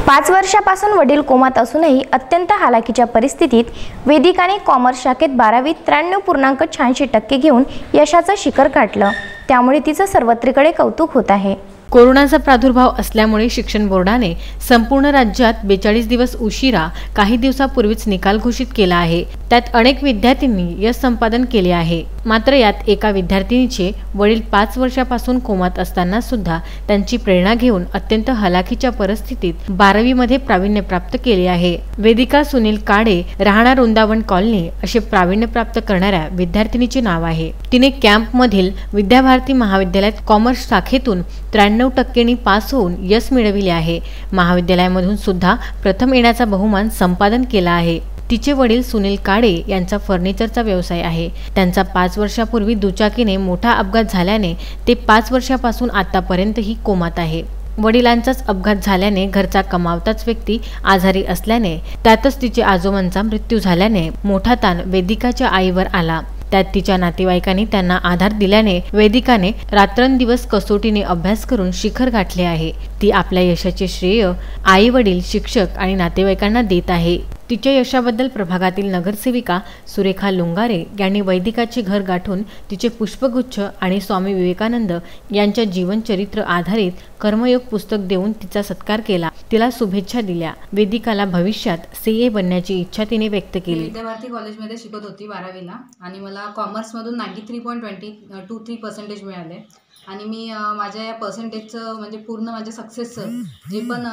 5 वर्षापासून वडील कोमात असूनही अत्यंत हालाकीच्या परिस्थितीत वेदिकाने कॉमर्स शाखेत 12वीत 93.86% घेऊन यशाचं शिखर गाठलं। त्यामुळे तिचं सर्वत्रीकडे कौतुक होत आहे। कोरोनाचा प्रादुर्भाव असल्यामुळे शिक्षण बोर्डाने संपूर्ण राज्यात 42 दिवस उशिरा काही दिवसापूर्वीच निकाल घोषित केला आहे। त्यात अनेक विद्यार्थ्यांनी यश संपादन केले आहे। मात्र यात एका विद्यार्थिनीचे वडील 5 वर्षापासून कोमात असताना सुद्धा त्यांची प्रेरणा घेऊन अत्यंत हलाखीच्या परिस्थितीत 12वी मध्ये प्रावीण्य प्राप्त केले आहे। वेदिका सुनील काळे राहणार वृंदावन कॉलनी असे प्रावीण्य प्राप्त करणाऱ्या विद्यार्थिनीचे नाव आहे। तिने कॅम्प मधील विद्याभारती महाविद्यालयात कॉमर्स शाखेतून 93% पास होऊन यश मिळविले आहे। महाविद्यालयामधून सुद्धा प्रथम येण्याचा बहुमान संपादन केला आहे। तिचे वडील सुनील काळे यांचा फर्निचरचा व्यवसाय आहे। त्यांचा 5 वर्षापूर्वी दुचाकीने मोठा अपघात झाल्याने ते 5 वर्षापासून आतापर्यंतही कोमात आहे। वडिलांचाच अपघात झाल्याने घरचा कमावताच व्यक्ती आजारी असल्याने त्यातच तिचे आजोबांचा मृत्यू झाल्याने मोठा ताण वेदिकाच्या आईवर आला। त्यात तिच्या नातेवाईकांनी त्यांना आधार दिल्याने वेदिकाने रात्रंदिवस कसोटीने अभ्यास करून शिखर गाठले आहे। ती आपल्या यशाचे श्रेय आई वडील शिक्षक आणि नातेवाईकांना देत आहे। तिच्या यशाबद्दल प्रभागातील नगरसेविका सुरेखा लुंगारे यांनी वेदिकाचे घर गाठून तिचे पुष्पगुच्छ आणि स्वामी विवेकानंद यांच्या जीवनचरित्र आधारित कर्मयोग पुस्तक देऊन तिचा सत्कार केला। तिला शुभेच्छा दिल्या। वेदिकाला भविष्यात सीए बनण्याची इच्छा तिने व्यक्त केली। विद्याभारती कॉलेजमध्ये शिकत होती 12वीला आणि मला कॉमर्समधून 93.23% मिळाले आणि मी माझ्या या पर्सेंटेजचं म्हणजे पूर्ण माझ्या सक्सेसचं जे पण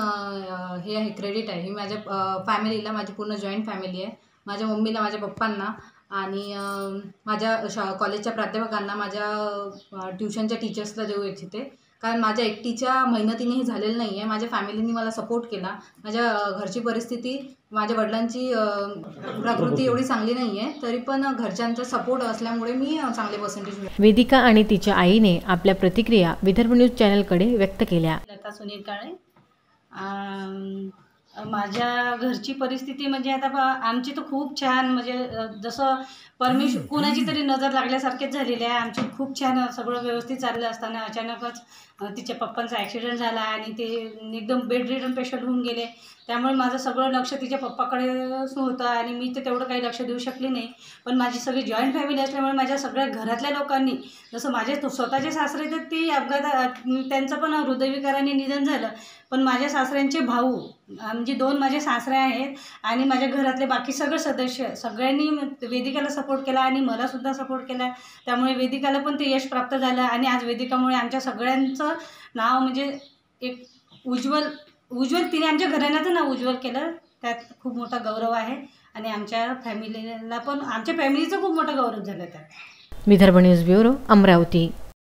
हे आहे क्रेडिट आहे हे माझ्या फॅमिलीला, माझी पूर्ण जॉईंट फॅमिली आहे, माझ्या मम्मीला, माझ्या पप्पांना आणि माझ्या कॉलेजच्या प्राध्यापकांना, माझ्या ट्युशनच्या टीचर्सला देऊ इच्छिते। कारण माझ्या एकटीच्या मेहनतीने हे झालेलं नाही आहे। माझ्या फॅमिलीने मला सपोर्ट केला। माझ्या घरची परिस्थिती, माझ्या वडिलांची प्रकृती एवढी चांगली नाही आहे, तरी पण घरच्यांचा सपोर्ट असल्यामुळे मी चांगले पर्सेंटेज मिळवले। वेदिका आणि तिच्या आईने आपल्या प्रतिक्रिया विदर्भ न्यूज चॅनलकडे व्यक्त केल्या। लता सुनील काळे, माझ्या घरची परिस्थिती म्हणजे आता आमची तर खूप छान, म्हणजे जसं परमेश्वर कोणाची तरी नजर लागल्यासारखेच झालेली आहे। आमची खूप छान सगळं व्यवस्थित चाललं असताना अचानकच तिच्या पप्पांचा ॲक्सिडेंट झाला आणि ते एकदम बेड रिडन पेशंट होऊन गेले। त्यामुळे माझं सगळं लक्ष तिच्या पप्पाकडेच होतं आणि मी तर तेवढं काही लक्ष देऊ शकले नाही। पण माझी सगळी जॉईंट फॅमिली असल्यामुळे माझ्या सगळ्या घरातल्या लोकांनी, जसं माझे स्वतःचे सासरे तर ते अपघातात त्यांचं पण हृदयविकाराने निधन झालं, पण माझ्या सासऱ्यांचे भाऊ म्हणजे 2 माझे सासरे आहेत आणि माझ्या घरातले बाकी सगळे सदस्य सगळ्यांनी वेदिकाला सपोर्ट केला आणि मला सुद्धा सपोर्ट केला। त्यामुळे वेदिकाला पण ते यश प्राप्त झालं आणि आज वेदिकामुळे आमच्या सगळ्यांचं नाव म्हणजे एक उज्ज्वल तिने आमच्या घराण्याचं नाव उज्ज्वल केलं। त्यात खूप मोठा गौरव आहे आणि आमच्या फॅमिलीला पण, आमच्या फॅमिलीचा खूप मोठा गौरव झाला त्यात। Vidarbha news bureau, Amravati.